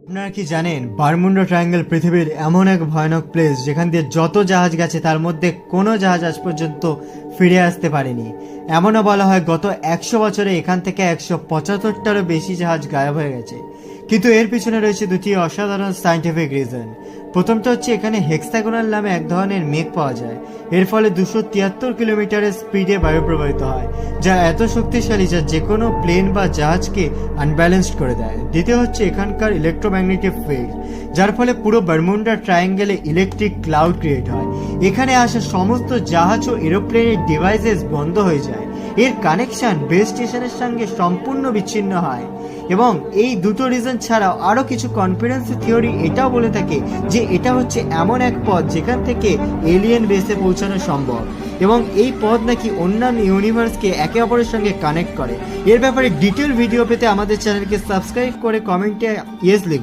আপনারা কি জানেন বারমুডা ট্রায়াঙ্গেল পৃথিবীর এমন এক ভয়ানক প্লেস যেখান দিয়ে যত জাহাজ গেছে তার মধ্যে কোনো জাহাজ আজ পর্যন্ত ফিরে আসতে পারেনি। এমনও বলা হয় গত 100 বছরে এখান থেকে 175টারও বেশি জাহাজ গায়েব হয়ে গেছে। কিন্তু এর পিছনে রয়েছে দুটি অসাধারণ সায়েন্টিফিক রিজন। প্রথমটা হচ্ছে এখানে হেক্সাগোনাল নামে এক ধরনের মেঘ পাওয়া যায়। এর ফলে 273 কিলোমিটারের স্পিডে বায়ু প্রবাহিত হয়, যা এত শক্তিশালী যা যে কোনো প্লেন বা জাহাজকে আনব্যালেন্সড করে দেয়। দ্বিতীয় হচ্ছে এখানকার ইলেকট্রোম্যাগনেটিক ফিল্ড, যার ফলে পুরো বারমুডা ট্রায়াঙ্গেলে ইলেকট্রিক ক্লাউড ক্রিয়েট হয়। এখানে আসা সমস্ত জাহাজ ও এরোপ্লেনের ডিভাইসেস বন্ধ হয়ে যায়। এর কানেকশন বেস স্টেশনের সঙ্গে সম্পূর্ণ বিচ্ছিন্ন হয়। এবং এই দুটো রিজন ছাড়াও আরও কিছু কনফিডেন্সি থিওরি এটাও বলে থাকে যে এটা হচ্ছে এমন এক পথ যেখান থেকে এলিয়েন বেসে পৌঁছানো সম্ভব, এবং এই পথ নাকি অন্যান্য ইউনিভার্সকে একে অপরের সঙ্গে কানেক্ট করে। এর ব্যাপারে ডিটেল ভিডিও পেতে আমাদের চ্যানেলকে সাবস্ক্রাইব করে কমেন্টে ইয়েস লিখুন।